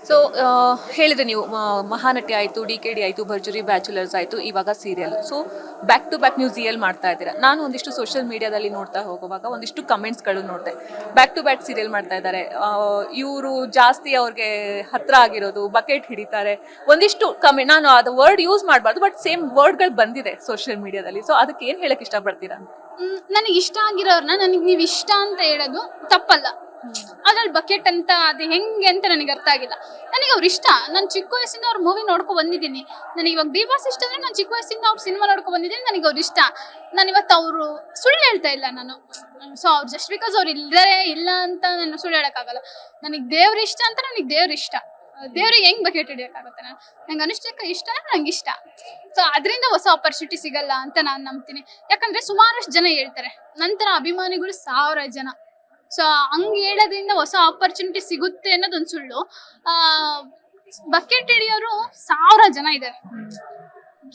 So ಹೇಳಿದ್ರೆ ನೀವು ಮಹಾನಟಿ ಆಯಿತು, DKD ಆಯಿತು, ಭರ್ಜರಿ ಬ್ಯಾಚುಲರ್ಸ್ ಆಯಿತು, ಇವಾಗ serial. So back to back ನೀವು ಸೀರಿಯಲ್ ಮಾಡ್ತಾ ಇದ್ದೀರಾ. ನಾನು ಒಂದಿಷ್ಟು ಸೋಷಿಯಲ್ ಮೀಡಿಯಾದಲ್ಲಿ ನೋಡ್ತಾ ಹೋಗುವಾಗ ಒಂದಿಷ್ಟು ಕಮೆಂಟ್ಸ್ಗಳು ನೋಡಿದೆ. ಬ್ಯಾಕ್ ಟು ಬ್ಯಾಕ್ ಸೀರಿಯಲ್ ಮಾಡ್ತಾ ಇದ್ದಾರೆ, ಇವರು ಜಾಸ್ತಿ ಅವ್ರಿಗೆ ಹತ್ರ ಆಗಿರೋದು, ಬಕೆಟ್ ಹಿಡಿತಾರೆ, ಒಂದಿಷ್ಟು ಕಮೆಂಟ್. ನಾನು ಅದು ವರ್ಡ್ ಯೂಸ್ ಮಾಡಬಾರ್ದು, ಬಟ್ ಸೇಮ್ ವರ್ಡ್ಗಳು ಬಂದಿದೆ ಸೋಷಿಯಲ್ ಮೀಡಿಯಾದಲ್ಲಿ. ಸೊ ಅದಕ್ಕೆ ಏನು ಹೇಳಕ್ಕೆ ಇಷ್ಟಪಡ್ತೀರಾ? ನನಗೆ ಇಷ್ಟ ಆಗಿರೋರ್ನ ನನಗೆ ನೀವು ಇಷ್ಟ ಅಂತ ಹೇಳೋದು ತಪ್ಪಲ್ಲ. ಅದ್ರಲ್ಲಿ ಬಕೆಟ್ ಅಂತ ಅದು ಹೆಂಗೆ ಅಂತ ನನಗೆ ಅರ್ಥ ಆಗಿಲ್ಲ. ನನಗೆ ಅವ್ರು ಇಷ್ಟ. ನಾನು ಚಿಕ್ಕ ವಯಸ್ಸಿಂದ ಅವ್ರ ಮೂವಿ ನೋಡ್ಕೊ ಬಂದಿದ್ದೀನಿ. ನನಗೆ ಇವಾಗ ಡಿ ಬಾಸ್ ಇಷ್ಟ ಅಂದ್ರೆ ನಾನು ಚಿಕ್ಕ ವಯಸ್ಸಿಂದ ಅವ್ರ ಸಿನಿಮಾ ನೋಡ್ಕೊ ಬಂದಿದ್ದೀನಿ. ನನಗೆ ಅವ್ರು ಇಷ್ಟ. ನಾನು ಇವತ್ತು ಅವರು ಸುಳ್ಳು ಹೇಳ್ತಾ ಇಲ್ಲ ನಾನು. ಸೊ ಅವ್ರು ಜಸ್ಟ್ ಬಿಕಾಸ್ ಅವ್ರು ಇಲ್ಲ ಅಂತ ನಾನು ಸುಳ್ಳು ಹೇಳೋಕ್ಕಾಗಲ್ಲ. ನನಗೆ ದೇವ್ರ ಇಷ್ಟ ಅಂತ ನನಗೆ ದೇವ್ರ ಇಷ್ಟ. ದೇವ್ರಿಗೆ ಹೆಂಗ್ ಬಕೆಟ್ ಹಿಡಿಯೋಕ್ಕಾಗುತ್ತೆ? ನಂಗೆ ಅನುಷ್ಠಾಕ ಇಷ್ಟ ಅಂದ್ರೆ ನಂಗೆ ಇಷ್ಟ. ಸೊ ಅದರಿಂದ ಹೊಸ ಆಪರ್ಚುನಿಟಿ ಸಿಗಲ್ಲ ಅಂತ ನಾನು ನಂಬ್ತೀನಿ. ಯಾಕಂದ್ರೆ ಸುಮಾರಷ್ಟು ಜನ ಹೇಳ್ತಾರೆ, ನಂತರ ಅಭಿಮಾನಿಗಳು 1000 ಜನ. ಸೊ ಹಂಗೆ ಹೇಳೋದ್ರಿಂದ ಹೊಸ ಆಪರ್ಚುನಿಟಿ ಸಿಗುತ್ತೆ ಅನ್ನೋದೊಂದು ಸುಳ್ಳು. ಬಕೆಟ್ ಹಿಡಿಯೋರು 1000 ಜನ ಇದ್ದಾರೆ.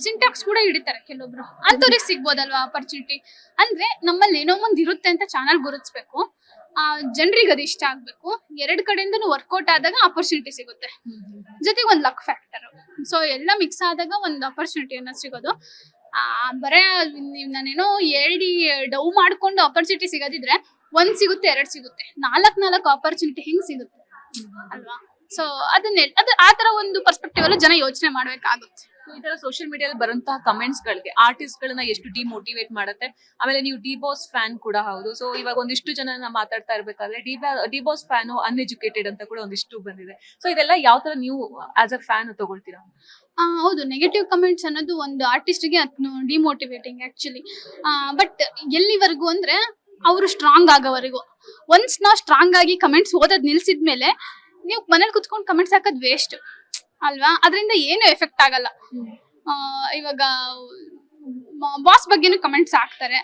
ಸಿಂಟ್ಯಾಕ್ಸ್ ಕೂಡ ಹಿಡಿತಾರೆ ಕೆಲವೊಬ್ರು. ಅಂಥವ್ರಿಗೆ ಸಿಗ್ಬೋದಲ್ವಾ ಆಪರ್ಚುನಿಟಿ? ಅಂದ್ರೆ ನಮ್ಮಲ್ಲಿ ಏನೋ ಒಂದು ಇರುತ್ತೆ ಅಂತ ಚಾನಲ್ ಗುರುತಿಸ್ಬೇಕು. ಜನರಿಗೆ ಅದು ಇಷ್ಟ ಆಗ್ಬೇಕು. 2 ಕಡೆಯಿಂದನೂ ವರ್ಕೌಟ್ ಆದಾಗ ಆಪರ್ಚುನಿಟಿ ಸಿಗುತ್ತೆ. ಜೊತೆಗೆ ಒಂದು ಲಕ್ ಫ್ಯಾಕ್ಟರ್. ಸೊ ಎಲ್ಲ ಮಿಕ್ಸ್ ಆದಾಗ ಒಂದು ಆಪರ್ಚುನಿಟಿ ಅನ್ನೋದು ಸಿಗೋದು. ಬರೇ ನಾನೇನೋ ಹೇಳಿ ಡವ್ ಮಾಡ್ಕೊಂಡು ಆಪರ್ಚುನಿಟಿ ಸಿಗೋದಿದ್ರೆ 1 ಸಿಗುತ್ತೆ, 2 ಸಿಗುತ್ತೆ, 4 ಆಪರ್ಚುನಿಟಿ ಹೆಂಗ್ ಸಿಗುತ್ತೆ ಅಲ್ವಾ? ಸೊ ಅದು ಆ ತರ ಒಂದು ಪರ್ಸ್ಪೆಕ್ಟಿವ್ ಅಲ್ಲೂ ಜನ ಯೋಚನೆ ಮಾಡ್ಬೇಕಾಗುತ್ತೆ. ಈ ತರ ಸೋಷಿಯಲ್ ಮೀಡಿಯಾದಲ್ಲಿ ಬರುವಂತಹ ಕಮೆಂಟ್ಸ್ಗಳಿಗೆ ಆರ್ಟಿಸ್ಟ್ಗಳನ್ನ ಎಷ್ಟು ಡಿಮೋಟಿವೇಟ್ ಮಾಡುತ್ತೆ. ಆಮೇಲೆ ನೀವು ಡಿ-ಬಾಸ್ ಫ್ಯಾನ್ ಕೂಡ ಹೌದು. ಸೊ ಇವಾಗ ಒಂದಿಷ್ಟು ಜನ ಮಾತಾಡ್ತಾ ಇರ್ಬೇಕಾದ್ರೆ ಡಿ-ಬಾಸ್ ಫ್ಯಾನು ಅನ್ಎಜುಕೇಟೆಡ್ ಅಂತ ಕೂಡ ಒಂದಿಷ್ಟು ಬಂದಿದೆ. ಸೊ ಇದೆಲ್ಲ ಯಾವ ತರ ನೀವು ಆಸ್ ಅ ಫ್ಯಾನ್ ತಗೊಳ್ತೀರಾ? ಹೌದು, ನೆಗೆಟಿವ್ ಕಮೆಂಟ್ಸ್ ಅನ್ನೋದು ಒಂದು ಆರ್ಟಿಸ್ಟ್ಗೆ ಡಿಮೋಟಿವೇಟಿಂಗ್ ಆಕ್ಚುಲಿ. ಬಟ್ ಎಲ್ಲಿವರೆಗೂ ಅಂದ್ರೆ ಅವರು ಸ್ಟ್ರಾಂಗ್ ಆಗೋವರೆಗೂ. ಒನ್ಸ್ ನಾವು ಸ್ಟ್ರಾಂಗ್ ಆಗಿ ಕಮೆಂಟ್ಸ್ ಓದೋದ್ ನಿಲ್ಸಿದ್ಮೇಲೆ ನೀವು ಮನೇಲಿ ಕುತ್ಕೊಂಡು ಕಮೆಂಟ್ಸ್ ಹಾಕೋದ್ ವೇಸ್ಟ್ ಅಲ್ವಾ? ಅದರಿಂದ ಏನು ಎಫೆಕ್ಟ್ ಆಗಲ್ಲ. ಇವಾಗ ಬಾಸ್ ಬಗ್ಗೆನೂ ಕಮೆಂಟ್ಸ್ ಹಾಕ್ತಾರೆ.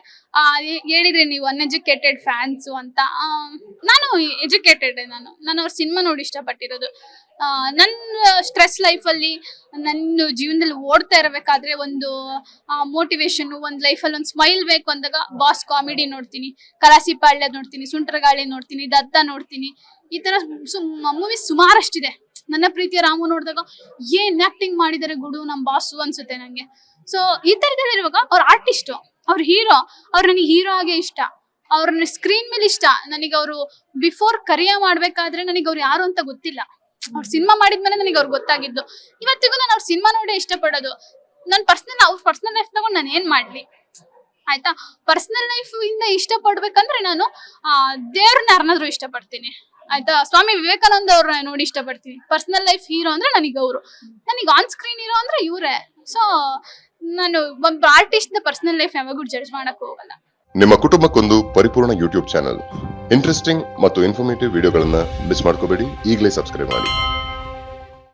ಹೇಳಿದ್ರೆ ನೀವು ಅನ್ಎಜುಕೇಟೆಡ್ ಫ್ಯಾನ್ಸು ಅಂತ. ನಾನು ಎಜುಕೇಟೆಡ್. ನಾನು ಅವ್ರ ಸಿನಿಮಾ ನೋಡಿ ಇಷ್ಟಪಟ್ಟಿರೋದು. ನನ್ನ ಸ್ಟ್ರೆಸ್ ಲೈಫಲ್ಲಿ ನನ್ನ ಜೀವನದಲ್ಲಿ ಓಡ್ತಾ ಇರಬೇಕಾದ್ರೆ ಒಂದು ಮೋಟಿವೇಶನ್, ಒಂದು ಲೈಫಲ್ಲಿ ಒಂದು ಸ್ಮೈಲ್ ಬೇಕು ಅಂದಾಗ ಬಾಸ್ ಕಾಮಿಡಿ ನೋಡ್ತೀನಿ, ಕಲಾಸಿ ಪಾಳ್ಯ ನೋಡ್ತೀನಿ, ಸುಂಟರಗಾಳಿ ನೋಡ್ತೀನಿ, ದತ್ತ ನೋಡ್ತೀನಿ. ಈ ತರ ಮೂವೀಸ್ ಸುಮಾರಷ್ಟಿದೆ. ನನ್ನ ಪ್ರೀತಿಯ ರಾಮು ನೋಡಿದಾಗ ಏನ್ ಆಕ್ಟಿಂಗ್ ಮಾಡಿದಾರೆ ಗುಡು ನಮ್ ಬಾಸು ಅನ್ಸುತ್ತೆ ನಂಗೆ. ಸೊ ಈ ತರದಲ್ಲಿರುವಾಗ ಅವ್ರ ಆರ್ಟಿಸ್ಟ್, ಅವ್ರ ಹೀರೋ, ಅವ್ರು ನನಗೆ ಹೀರೋ ಆಗೇ ಇಷ್ಟ. ಅವ್ರನ್ನ ಸ್ಕ್ರೀನ್ ಮೇಲೆ ಇಷ್ಟ. ನನಗೆ ಅವರು ಬಿಫೋರ್ ಕರಿಯರ್ ಮಾಡ್ಬೇಕಾದ್ರೆ ನನಗೆ ಅವ್ರು ಯಾರು ಅಂತ ಗೊತ್ತಿಲ್ಲ. ಅವ್ರ ಸಿನಿಮಾ ಮಾಡಿದ್ಮೇಲೆ ನನಗೆ ಅವ್ರು ಗೊತ್ತಾಗಿದ್ದು. ಇವತ್ತಿಗೂ ನಾನು ಅವ್ರ ಸಿನಿಮಾ ನೋಡೇ ಇಷ್ಟಪಡೋದು. ನನ್ನ ಅವ್ರ ಪರ್ಸನಲ್ ಲೈಫ್ ತಗೊಂಡು ನಾನು ಏನ್ ಮಾಡ್ಲಿ ಆಯ್ತಾ? ಪರ್ಸನಲ್ ಲೈಫ್ ಇಂದ ಇಷ್ಟಪಡ್ಬೇಕಂದ್ರೆ ನಾನು ದೇವ್ರನ್ನ ಯಾರನ್ನಾದ್ರೂ ಇಷ್ಟಪಡ್ತೀನಿ ಆಯ್ತಾ? ಸ್ವಾಮಿ ವಿವೇಕಾನಂದ ಅವ್ರನ್ನ ನೋಡಿ ಇಷ್ಟಪಡ್ತೀನಿ. ಪರ್ಸನಲ್ ಲೈಫ್ ಹೀರೋ ಅಂದ್ರೆ ನನಗೆ ಅವರು, ನನಗೆ ಆನ್ ಸ್ಕ್ರೀನ್ ಹೀರೋ ಅಂದ್ರೆ ಇವರೇ. ಸೊ ನಾನು ಒಬ್ಬ ಆರ್ಟಿಸ್ಟ್ ಪರ್ಸನಲ್ ಲೈಫ್ ಯಾವಾಗೂ ಜಡ್ಜ್ ಮಾಡಕ್ ಹೋಗಲ್ಲ. ನಿಮ್ಮ ಕುಟುಂಬಕ್ಕೊಂದು ಪರಿಪೂರ್ಣ ಯೂಟ್ಯೂಬ್ ಚಾನಲ್. ಇಂಟ್ರೆಸ್ಟಿಂಗ್ ಮತ್ತು ಇನ್ಫಾರ್ಮೇಟಿವ್ ವಿಡಿಯೋಗಳನ್ನ ಮಿಸ್ ಮಾಡ್ಕೋಬೇಡಿ. ಈಗಲೇ ಸಬ್ಸ್ಕ್ರೈಬ್ ಮಾಡಿ.